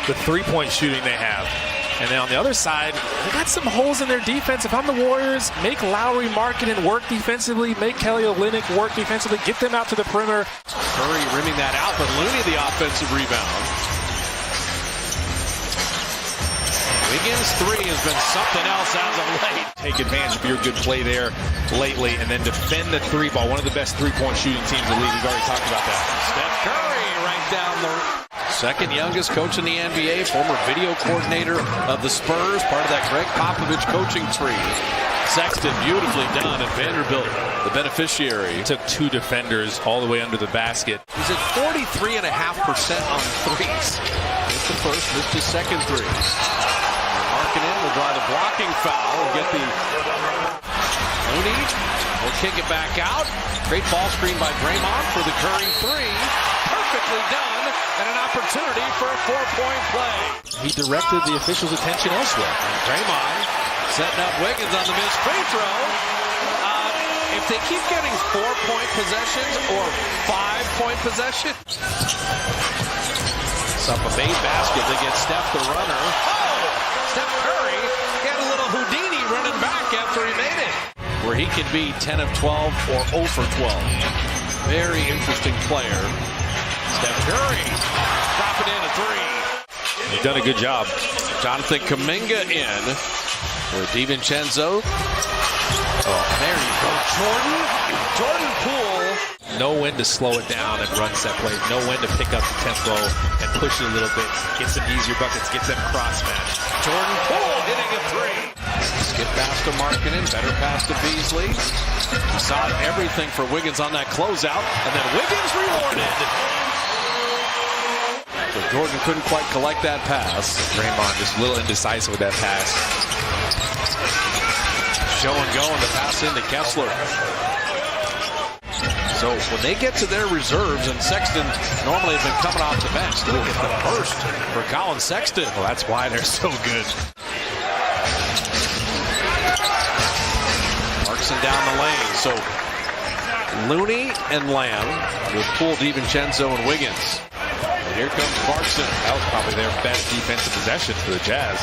the three-point shooting they have. And then on the other side, they got some holes in their defense. If I'm the Warriors, make Lowry, Markkanen work defensively, make Kelly Olynyk work defensively, get them out to the perimeter. Curry rimming that out, but Looney the offensive rebound. Wiggins' three has been something else as of late. Take advantage of your good play there lately, and then defend the three ball. One of the best three-point shooting teams in the league. We've already talked about that. Steph Curry right down the second youngest coach in the NBA, former video coordinator of the Spurs, part of that Greg Popovich coaching tree. Sexton beautifully done, and Vanderbilt, the beneficiary. Took two defenders all the way under the basket. He's at 43.5% on threes. Missed the first, missed his second three. Markkanen will draw the blocking foul and get the Looney will kick it back out. Great ball screen by Draymond for the Curry three. Perfectly done, and an opportunity for a four-point play. He directed the officials' attention elsewhere. Draymond setting up Wiggins on the missed free throw. If they keep getting 4-point possessions or 5-point possessions, it's up a made basket. They get Steph the runner. Oh! Steph Curry got a little Houdini running back after he made it. Where he can be 10 of 12 or 0 for 12. Very interesting player. Steph Curry dropping in a three. He's done a good job. Jonathan Kuminga in. Where DiVincenzo. Oh, there you go. Jordan Poole. Know when to slow it down and run set plays. Know when to pick up the tempo and push it a little bit. Get some easier buckets. Get them cross-match. Jordan Poole hitting a three. Skip pass to Markkanen. Better pass to Beasley. You saw everything for Wiggins on that closeout. And then Wiggins rewarded. So Jordan couldn't quite collect that pass. Draymond just a little indecisive with that pass. Show and go, and the pass into Kessler. So when they get to their reserves, and Sexton normally has been coming off the bench, look at the burst for Colin Sexton. Well, that's why they're so good. Clarkson down the lane. So Looney and Lamb with Poole, DiVincenzo, and Wiggins. And here comes Clarkson. That was probably their best defensive possession for the Jazz.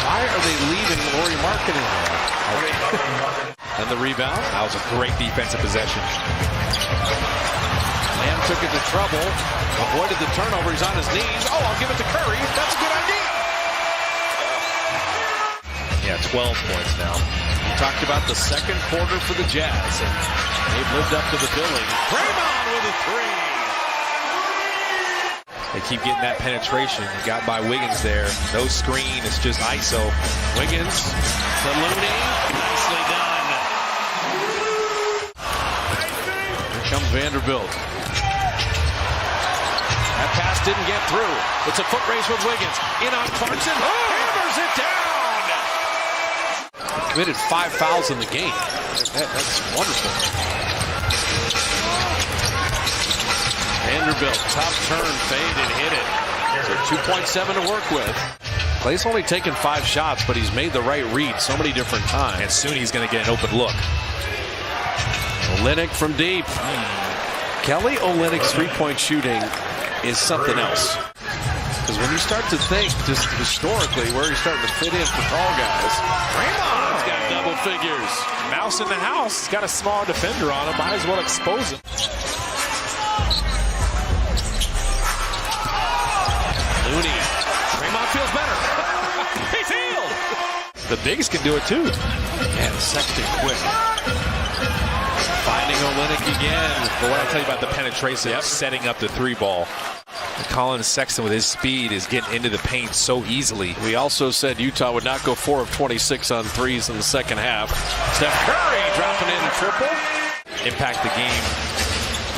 Why are they leaving Lauri Markkanen there? And the rebound. That was a great defensive possession. Lamb took it to trouble. Avoided the turnover. He's on his knees. Oh, I'll give it to Curry. That's a good idea. Yeah, 12 points now. We talked about the second quarter for the Jazz, and they've lived up to the billing. Draymond with a three. They keep getting that penetration. Got by Wiggins there. No screen. It's just ISO. Wiggins to Looney. Nicely done. Here comes Vanderbilt. That pass didn't get through. It's a foot race with Wiggins. In on Clarkson. Hammers it down. He committed 5 fouls in the game. That's wonderful. Vanderbilt, tough turn, fade, and hit it. So 2.7 to work with. Clay's only taken 5 shots, but he's made the right read so many different times. And soon he's going to get an open look. Olynyk from deep. Kelly Olynyk's three-point shooting is something else. Because when you start to think, just historically, where he's starting to fit in for tall guys, Draymond's got double figures. Mouse in the house. He's got a small defender on him. Might as well expose him. Looney. Draymond feels better. He's healed. The bigs can do it too. And Sexton quick. Finding Olynyk again. But what I tell you about the penetration, setting up the three ball. Colin Sexton with his speed is getting into the paint so easily. We also said Utah would not go 4 of 26 on threes in the second half. Steph Curry dropping in a triple. Impact the game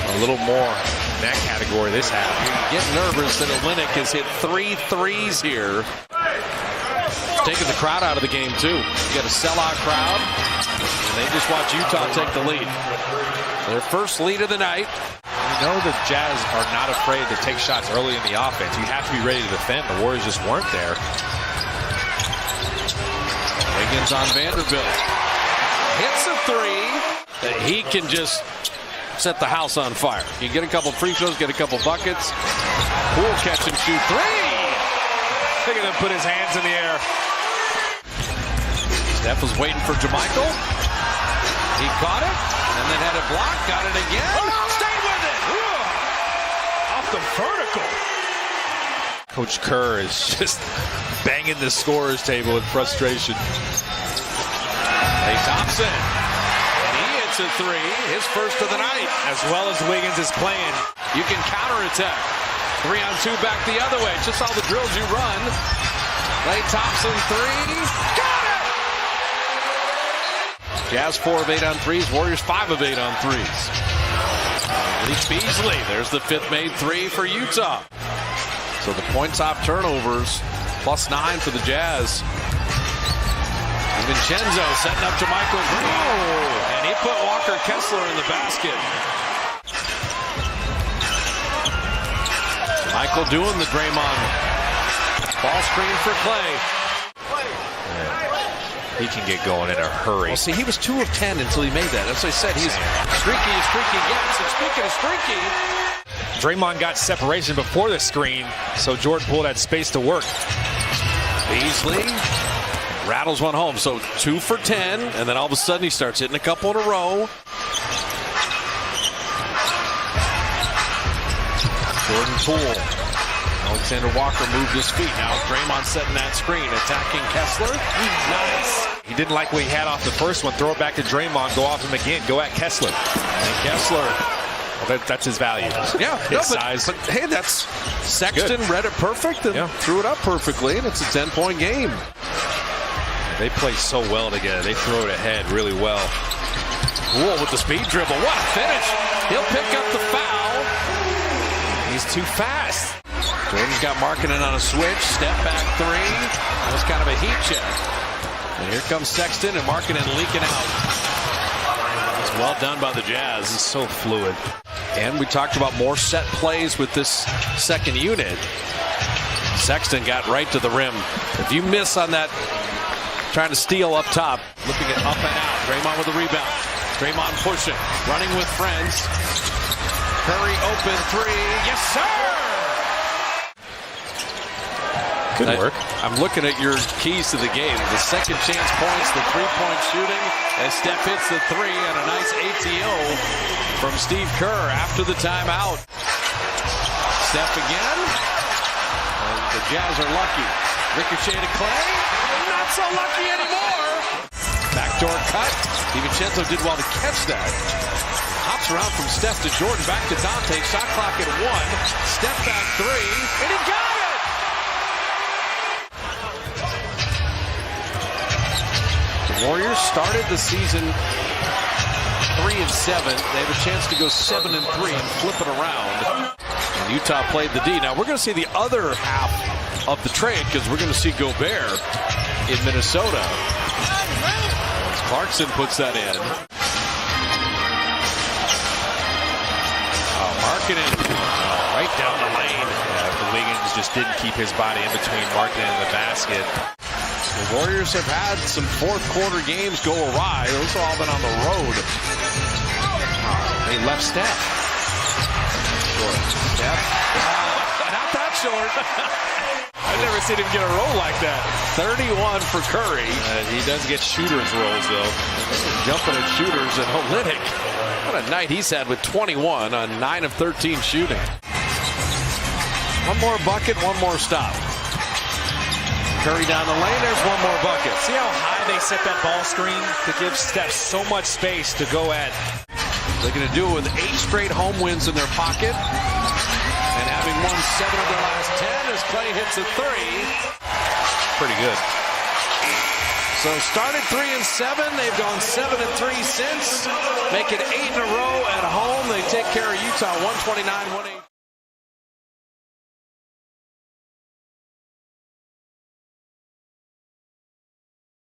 a little more in that category this half. You get nervous that Olynyk has hit 3 threes here. Taking the crowd out of the game too. You got a sellout crowd, and they just watch Utah take the lead. Their first lead of the night. You know the Jazz are not afraid to take shots early in the offense. You have to be ready to defend. The Warriors just weren't there. Wiggins on Vanderbilt. Hits a three that he can just set the house on fire. You get a couple free throws, get a couple buckets. Poole catch and shoot three. Look at him put his hands in the air. Steph was waiting for JaMychal. He caught it and then had it blocked. Got it again. Oh, stayed with it. Off the vertical. Coach Kerr is just banging the scorer's table in frustration. Klay Thompson. And he hits a three. His first of the night. As well as Wiggins is playing. You can counterattack. 3-on-2 back the other way. Just all the drills you run. Klay Thompson three. Got it! Jazz 4 of 8 on threes. Warriors 5 of 8 on threes. Malik Beasley. There's the fifth made three for Utah. So the points off turnovers, +9 for the Jazz. Vincenzo setting up JaMychal Green. And he put Walker Kessler in the basket. Michael doing the Draymond. Ball screen for Klay. He can get going in a hurry. Well, see, he was 2 of 10 until he made that. As I said, he's streaky as streaky gets. And speaking of streaky, Draymond got separation before the screen, so Jordan Poole had space to work. Beasley rattles one home. So 2 for 10, and then all of a sudden he starts hitting a couple in a row. Jordan Poole. Alexander Walker moved his feet. Now Draymond setting that screen, attacking Kessler. Nice. He didn't like what he had off the first one. Throw it back to Draymond. Go off him again. Go at Kessler. And Kessler. Well, that's his value. Yeah, his size. But hey, that's Sexton read it perfect and threw it up perfectly, and it's a 10-point game. They play so well together. They throw it ahead really well. Poole with the speed dribble. What a finish. He'll pick up the foul. He's too fast. Jordan's got Markkanen on a switch. Step back three. That was kind of a heat check. And here comes Sexton and Markkanen leaking out. It's well done by the Jazz. It's so fluid. And we talked about more set plays with this second unit. Sexton got right to the rim. If you miss on that, trying to steal up top, looking at up and out. Draymond with the rebound. Draymond pushing, running with friends. Curry open three. Yes, sir! Good work. I'm looking at your keys to the game. The second chance points, the three-point shooting, and Steph hits the three, and a nice ATO from Steve Kerr after the timeout. Steph again. And the Jazz are lucky. Ricochet to Klay. Not so lucky anymore. Backdoor cut. DiVincenzo did well to catch that. Hops around from Steph to Jordan, back to Dante. Shot clock at 1. Step back three, and he got it! The Warriors started the season 3-7. They have a chance to go 7-3 and flip it around. And Utah played the D. Now we're going to see the other half of the trade because we're going to see Gobert in Minnesota. As Clarkson puts that in. Markkanen right down the lane. Wiggins just didn't keep his body in between Markkanen and the basket. The Warriors have had some fourth-quarter games go awry. Those have all been on the road. They left Steph. Short. Steph. Not that short. I've never seen him get a roll like that. 31 for Curry. He does get shooters rolls, though. Jumping at shooters, and Olynyk. What a night he's had with 21 on 9 of 13 shooting. One more bucket, one more stop. Curry down the lane, there's one more bucket. See how high they set that ball screen to give Steph so much space to go at. They're going to do it with 8 straight home wins in their pocket. And having won 7 of their last 10 as Klay hits a three. Pretty good. So started 3-7. They've gone 7-3 since. Make it 8 in a row at home. They take care of Utah 129-118.